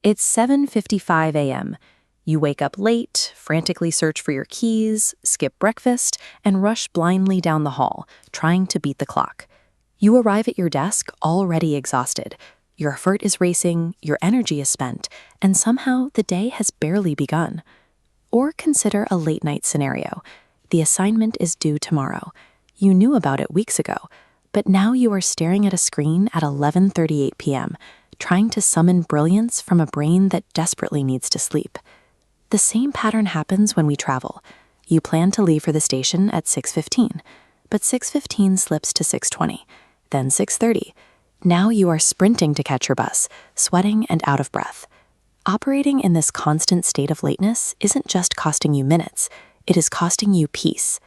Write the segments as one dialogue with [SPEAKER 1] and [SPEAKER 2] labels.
[SPEAKER 1] It's 7:55 a.m. You wake up late, frantically search for your keys, skip breakfast, and rush blindly down the hall, trying to beat the clock. You arrive at your desk already exhausted. Your heart is racing, your energy is spent, and somehow the day has barely begun. Or consider a late-night scenario. The assignment is due tomorrow. You knew about it weeks ago, but now you are staring at a screen at 11:38 p.m., trying to summon brilliance from a brain that desperately needs to sleep. The same pattern happens when we travel. You plan to leave for the station at 6:15, but 6:15 slips to 6:20, then 6:30. Now you are sprinting to catch your bus, sweating and out of breath. Operating in this constant state of lateness isn't just costing you minutes, it is costing you peace.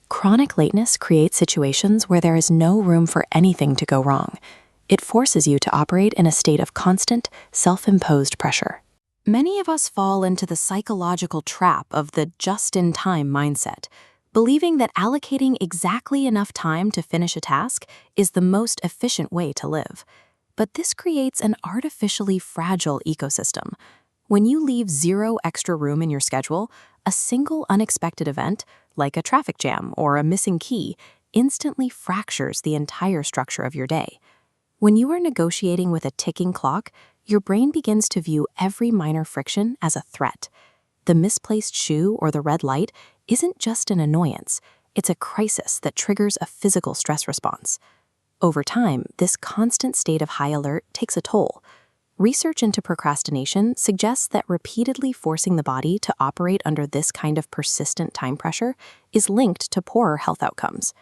[SPEAKER 1] Chronic lateness creates situations where there is no room for anything to go wrong. It forces you to operate in a state of constant, self-imposed pressure. Many of us fall into the psychological trap of the just-in-time mindset, believing that allocating exactly enough time to finish a task is the most efficient way to live. But this creates an artificially fragile ecosystem. When you leave zero extra room in your schedule, a single unexpected event, like a traffic jam or a missing key, instantly fractures the entire structure of your day. When you are negotiating with a ticking clock, your brain begins to view every minor friction as a threat. The misplaced shoe or the red light isn't just an annoyance, it's a crisis that triggers a physical stress response. Over time, this constant state of high alert takes a toll. Research into procrastination suggests that repeatedly forcing the body to operate under this kind of persistent time pressure is linked to poorer health outcomes.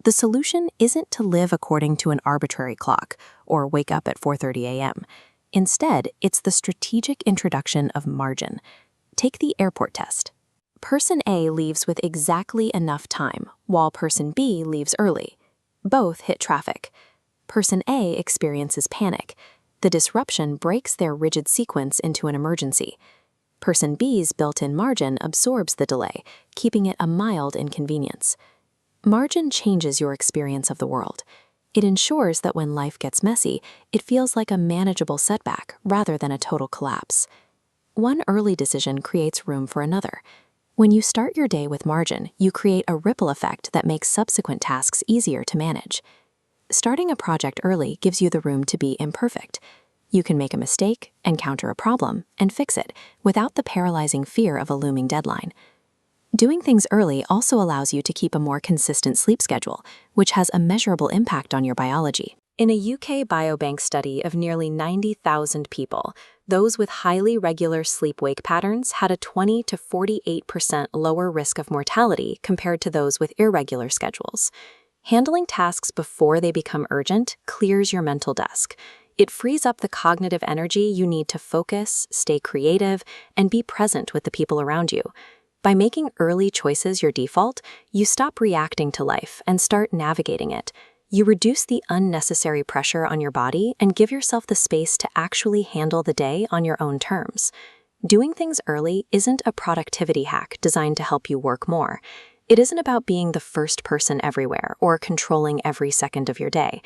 [SPEAKER 1] The solution isn't to live according to an arbitrary clock or wake up at 4:30 a.m. Instead, it's the strategic introduction of margin. Take the airport test. Person A leaves with exactly enough time, while person B leaves early. Both hit traffic. Person A experiences panic. The disruption breaks their rigid sequence into an emergency. Person B's built-in margin absorbs the delay, keeping it a mild inconvenience. Margin changes your experience of the world. It ensures that when life gets messy, it feels like a manageable setback rather than a total collapse. One early decision creates room for another. When you start your day with margin, you create a ripple effect that makes subsequent tasks easier to manage. Starting a project early gives you the room to be imperfect. You can make a mistake, encounter a problem, and fix it without the paralyzing fear of a looming deadline. Doing things early also allows you to keep a more consistent sleep schedule, which has a measurable impact on your biology. In a UK biobank study of nearly 90,000 people, those with highly regular sleep-wake patterns had a 20 to 48% lower risk of mortality compared to those with irregular schedules. Handling tasks before they become urgent clears your mental desk. It frees up the cognitive energy you need to focus, stay creative, and be present with the people around you. By making early choices your default, you stop reacting to life and start navigating it. You reduce the unnecessary pressure on your body and give yourself the space to actually handle the day on your own terms. Doing things early isn't a productivity hack designed to help you work more. It isn't about being the first person everywhere or controlling every second of your day.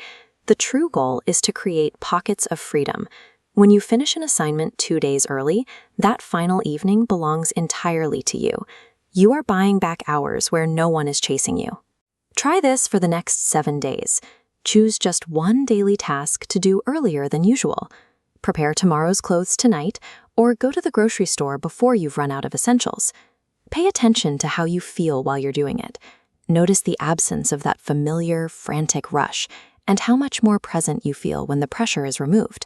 [SPEAKER 1] The true goal is to create pockets of freedom. When you finish an assignment 2 days early, that final evening belongs entirely to you. You are buying back hours where no one is chasing you. Try this for the next 7 days. Choose just one daily task to do earlier than usual. Prepare tomorrow's clothes tonight, or go to the grocery store before you've run out of essentials. Pay attention to how you feel while you're doing it. Notice the absence of that familiar, frantic rush, and how much more present you feel when the pressure is removed.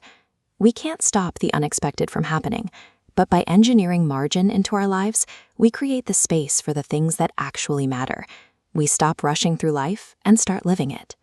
[SPEAKER 1] We can't stop the unexpected from happening, but by engineering margin into our lives, we create the space for the things that actually matter. We stop rushing through life and start living it.